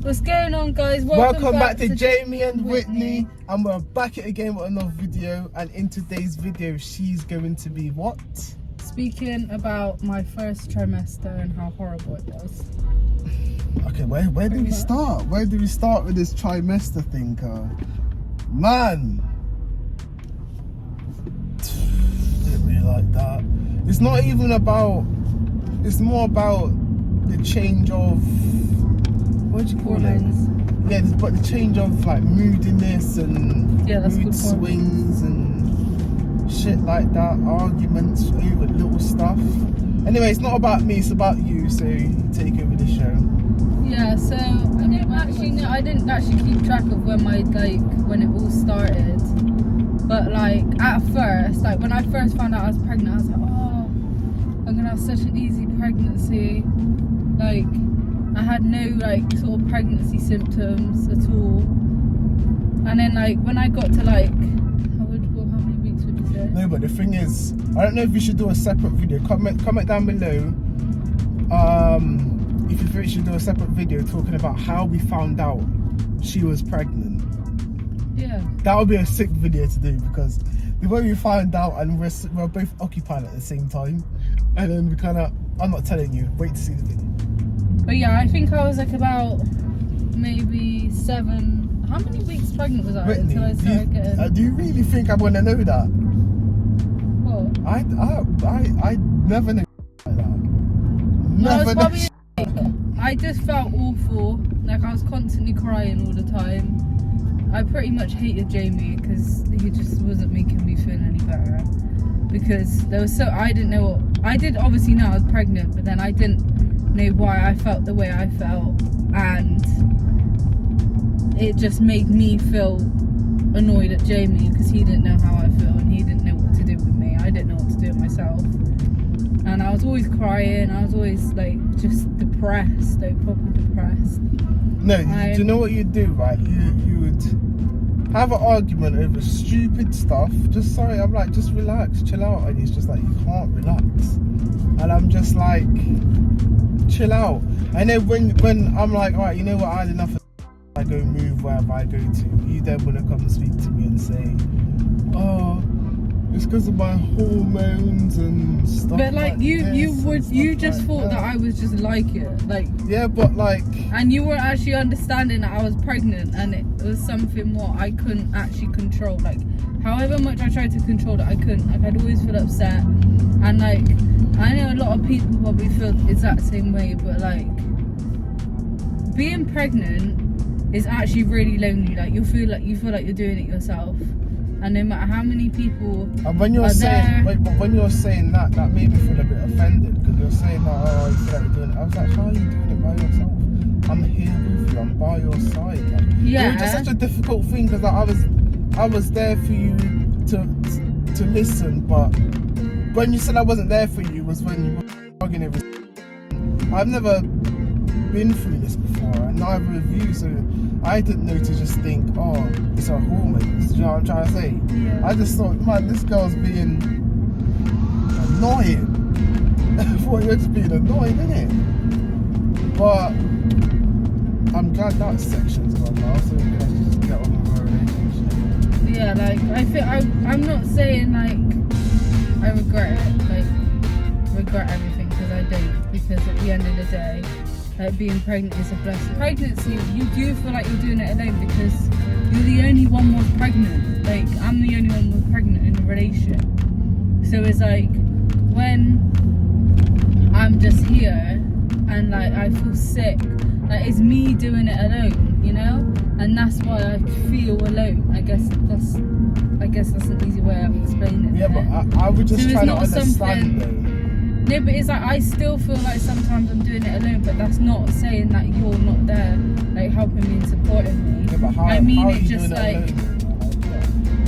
What's going on, guys? Welcome back to Jamie and Whitney, and we're back at again with another video. And in today's video, she's going to be what? Speaking about my first trimester and how horrible it was. Okay, where do we start? Where do we start with this trimester thing, man? Didn't really like that. It's not even about. It's more about the change of. What do you call it? Yeah, but the change of like moodiness and mood swings and shit like that, arguments over little stuff. Anyway, it's not about me, it's about you, so you take over the show. Yeah, so I didn't actually keep track of when it all started. But like at first, like when I first found out I was pregnant, I was like, oh, I'm gonna have such an easy pregnancy. Like I had no like sort of pregnancy symptoms at all, and then like when I got to like how many weeks would you say? No, but the thing is, I don't know if we should do a separate video. Comment down below if you think we should do a separate video talking about how we found out she was pregnant. Yeah, that would be a sick video to do, because the way we found out and we're both occupied at the same time, and then we kind of, I'm not telling you, wait to see the video. But yeah, I think I was like about maybe 7. How many weeks pregnant was I Whitney, until I started getting? Do you really think I want to know that? What? I never know like that. Never know. I just felt awful. Like I was constantly crying all the time. I pretty much hated Jamie because he just wasn't making me feel any better. Because I didn't know what I did. Obviously know I was pregnant, but then I didn't know why I felt the way I felt, and it just made me feel annoyed at Jamie because he didn't know how I feel and he didn't know what to do with me. I didn't know what to do with myself, and I was always crying. I was always like just depressed, like proper depressed. No, do you know what you'd do, right? You would have an argument over stupid stuff. Just relax, chill out. And he's just like, you can't relax. And I'm just like, chill out. And then when I'm like, alright, you know what, I had enough of I go move wherever I go to, you then want to come and speak to me and say, oh, it's because of my hormones and stuff. But like you just thought that I was just like it, like yeah, but like, and you weren't actually understanding that I was pregnant, and it was something what I couldn't actually control. Like however much I tried to control it, I couldn't. Like I'd always feel upset, and like I know a lot of people probably feel the exact same way, but like being pregnant is actually really lonely. Like you feel like you're doing it yourself. And no matter how many people and when you're saying that made me feel a bit offended, because you're saying that, oh, you feel like you're doing it. I was like, how are you doing it by yourself? I'm here with you, I'm by your side. Like, yeah, it was just such a difficult thing, because like, I was there for you to listen, but when you said I wasn't there for you was when you were arguing everything. I've never been through this before, and neither have you, so I didn't know to just think, oh, it's her hormones. Do you know what I'm trying to say? Yeah. I just thought, man, this girl's being annoying. I thought you're just being annoying, innit? But I'm glad that section's gone now, so we can just get on with our relationship. Yeah, like I'm not saying like I regret everything, because I don't. Because at the end of the day, like being pregnant is a blessing. Pregnancy, you do feel like you're doing it alone because you're the only one was pregnant. Like I'm the only one was pregnant in a relationship. So it's like when I'm just here and like I feel sick, like it's me doing it alone, you know? And that's why I feel alone. I guess that's an easy way of explaining it. Yeah, but I would just try to understand though. No, but it's like I still feel like sometimes I'm doing it alone, but that's not saying that you're not there, like helping me and supporting me. Yeah, but how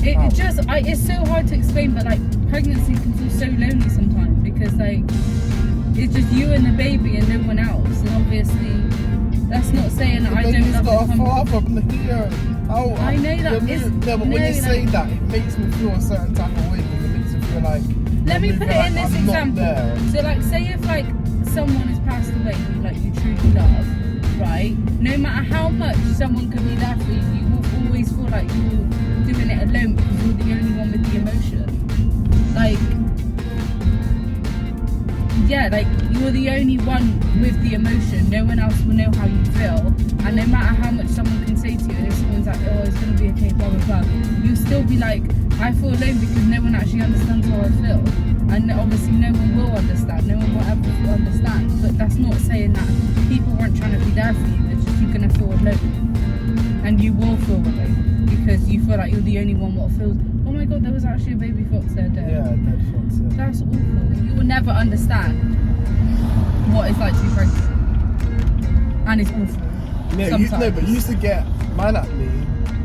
it's just like it's so hard to explain, but like pregnancy can feel so lonely sometimes, because like it's just you and the baby and no one else, and obviously that's not saying that I don't love the company. I know that but when you say that, it makes me feel a certain type of way, because it makes me feel like. Let me put it in this example. So like say if like someone has passed away who like you truly love, right, no matter how much someone can be there for you, you will always feel like you're doing it alone because you're the only one with the emotion. Like, yeah, like, you're the only one with the emotion. No one else will know how you feel. And no matter how much someone can say to you, and if someone's like, oh, it's going to be okay, blah, blah, blah, you'll still be like, I feel alone because no one actually understands how I feel. And obviously no one will understand. No one will ever understand. But that's not saying that people weren't trying to be there for you. It's just you're going to feel alone. And you will feel alone. Because you feel like you're the only one what feels, oh my god, there was actually a baby fox there dead. Yeah, dead fox, yeah. That's awful. You will never understand what it's like to be pregnant. And it's awful. Yeah, but you used to get mad at me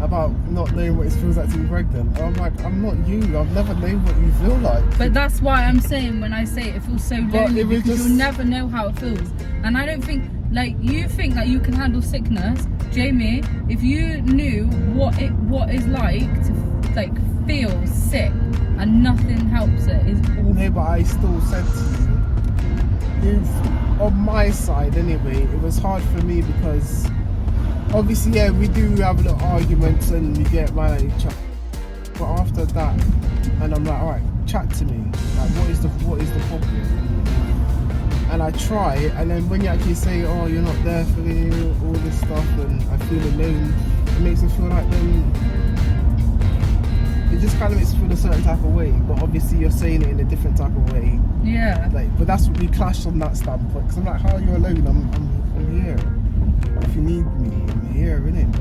about not knowing what it feels like to be pregnant. And I'm like, I'm not you. I've never known what you feel like. But that's why I'm saying when I say it feels so lonely, because you'll never know how it feels. And I don't think, like, you think that you can handle sickness. Jamie, if you knew what is like to like feel sick and nothing helps it, is awful. No, but I still said to you, on my side anyway, it was hard for me because obviously, yeah, we do have little arguments and we get mad at each other. But after that, and I'm like, alright, chat to me. Like, what is the problem? And I try, and then when you actually say, oh, you're not there for me, all this stuff, and I feel alone, it makes me feel like then it just kind of makes me feel a certain type of way. But obviously, you're saying it in a different type of way. Yeah. Like, but that's what we clashed on that standpoint. Because I'm like, how are you alone? I'm here. If you need me, I'm here, innit?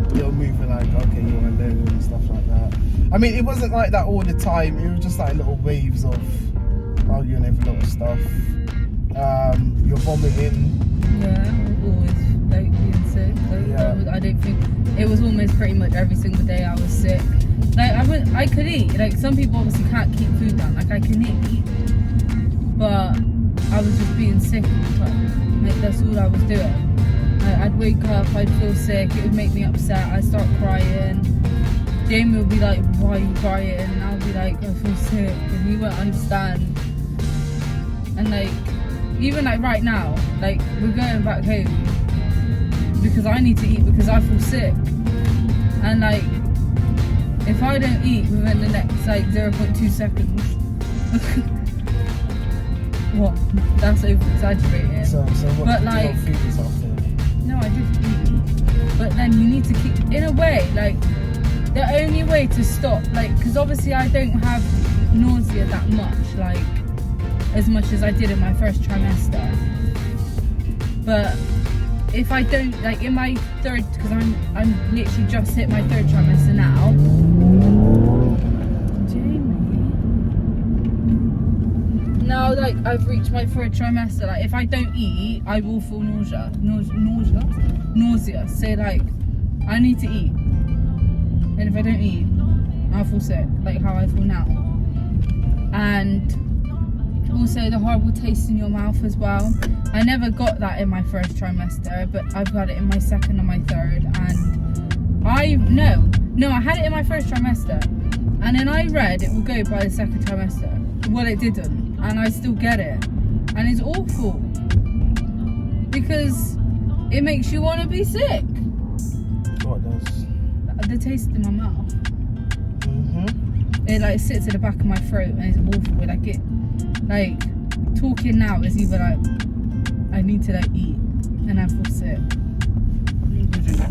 But you're moving like, okay, you're alone and stuff like that. I mean, it wasn't like that all the time. It was just like little waves of arguing over little stuff. You're vomiting. Yeah, always like being sick. Like, Yeah. I don't think it was almost pretty much every single day I was sick. Like I could eat. Like some people obviously can't keep food down. Like I can eat, but I was just being sick all the time. Like that's all I was doing. Like, I'd wake up, I'd feel sick. It would make me upset. I'd start crying. Jamie would be like, "Why are you crying?" And I'll be like, "I feel sick," and he won't understand. And like. Even like right now, like we're going back home because I need to eat because I feel sick. And like, if I don't eat within the next like 0.2 seconds, what? That's over exaggerating. So what? But like, you don't feed yourself then? no, I just eat. But then you need to keep, in a way, like the only way to stop, like, because obviously I don't have nausea that much, like. As much as I did in my first trimester, but if I don't, like in my third, because I'm literally just hit my third trimester now. Jamie. Now, like I've reached my third trimester. Like if I don't eat, I will feel nausea. So like I need to eat, and if I don't eat, I'll feel sick, like how I feel now, and. Also the horrible taste in your mouth as well. I never got that in my first trimester, but I've got it in my second and my third. And I had it in my first trimester, and then I read it will go by the second trimester. Well, it didn't, and I still get it, and it's awful because it makes you want to be sick. What does? The taste in my mouth. It like sits at the back of my throat, and it's awful. Like it. Like, talking now is either like, I need to like eat and I feel sick.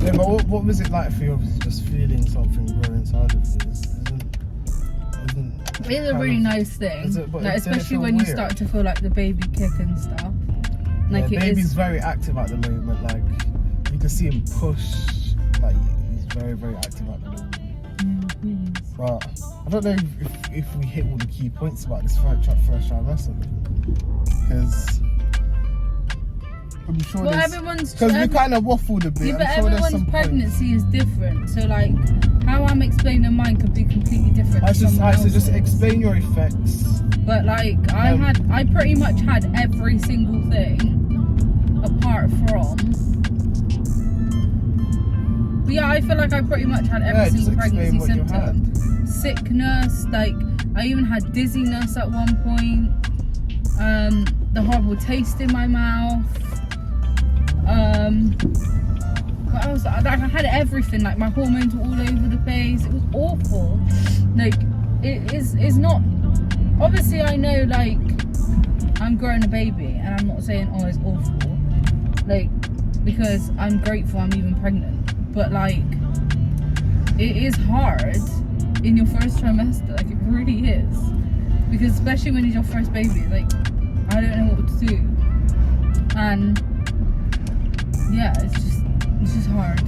Yeah, but what was it like for you? Just feeling something grow inside of you? It's a really nice thing. Like, especially when you start to feel like the baby kick and stuff. Like yeah, it baby's is very active at the moment. Like, you can see him push. Like, he's very, very active at the moment. But I don't know if we hit all the key points about this first trimester, because I'm sure because we kind of waffled a bit. Yeah, but everyone's pregnancy is different, so like how I'm explaining mine could be completely different. I just explain your effects. But like I pretty much had every single thing apart from. But yeah, I feel like I pretty much had every single pregnancy symptom. Sickness, like I even had dizziness at one point. The horrible taste in my mouth. What else? Like, I had everything. Like, my hormones were all over the place. It was awful. Like, it's not. Obviously, I know, like, I'm growing a baby, and I'm not saying, oh, it's awful. Like, because I'm grateful I'm even pregnant. But, like, it is hard in your first trimester. Like, it really is. Because especially when it's your first baby, like, I don't know what to do. And, yeah, it's just hard.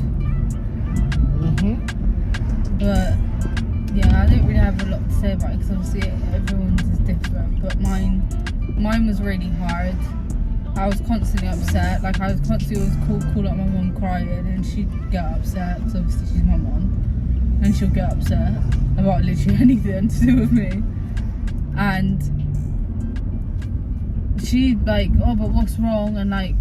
But yeah, I don't really have a lot to say about it because obviously everyone's is different. But mine was really hard. I was constantly upset. Like, I was constantly call up my mum crying, and she'd get upset because obviously she's my mum, and she'll get upset about literally anything to do with me. And she'd like, oh, but what's wrong? And like,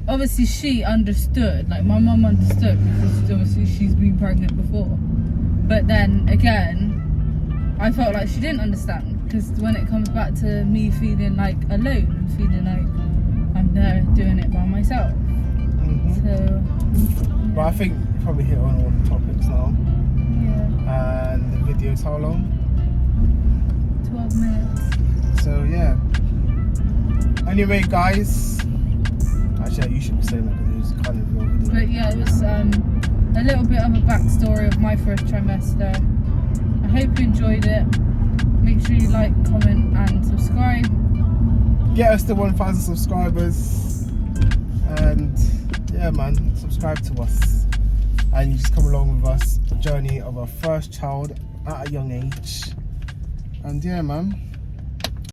obviously she understood, like my mum understood because obviously she's been pregnant before. But then again, I felt like she didn't understand because when it comes back to me feeling like alone and feeling like I'm there doing it by myself. So, yeah. But I think you probably hit on all the topics now. Yeah. And the video's how long? 12 minutes. So yeah. Anyway, guys. Actually, you should be saying that because it was kind of your video. But yeah, it was a little bit of a backstory of my first trimester. I hope you enjoyed it. Make sure you like, comment and subscribe. Get us to 1,000 subscribers. And yeah, man, subscribe to us. And you just come along with us. The journey of our first child at a young age. And yeah, man.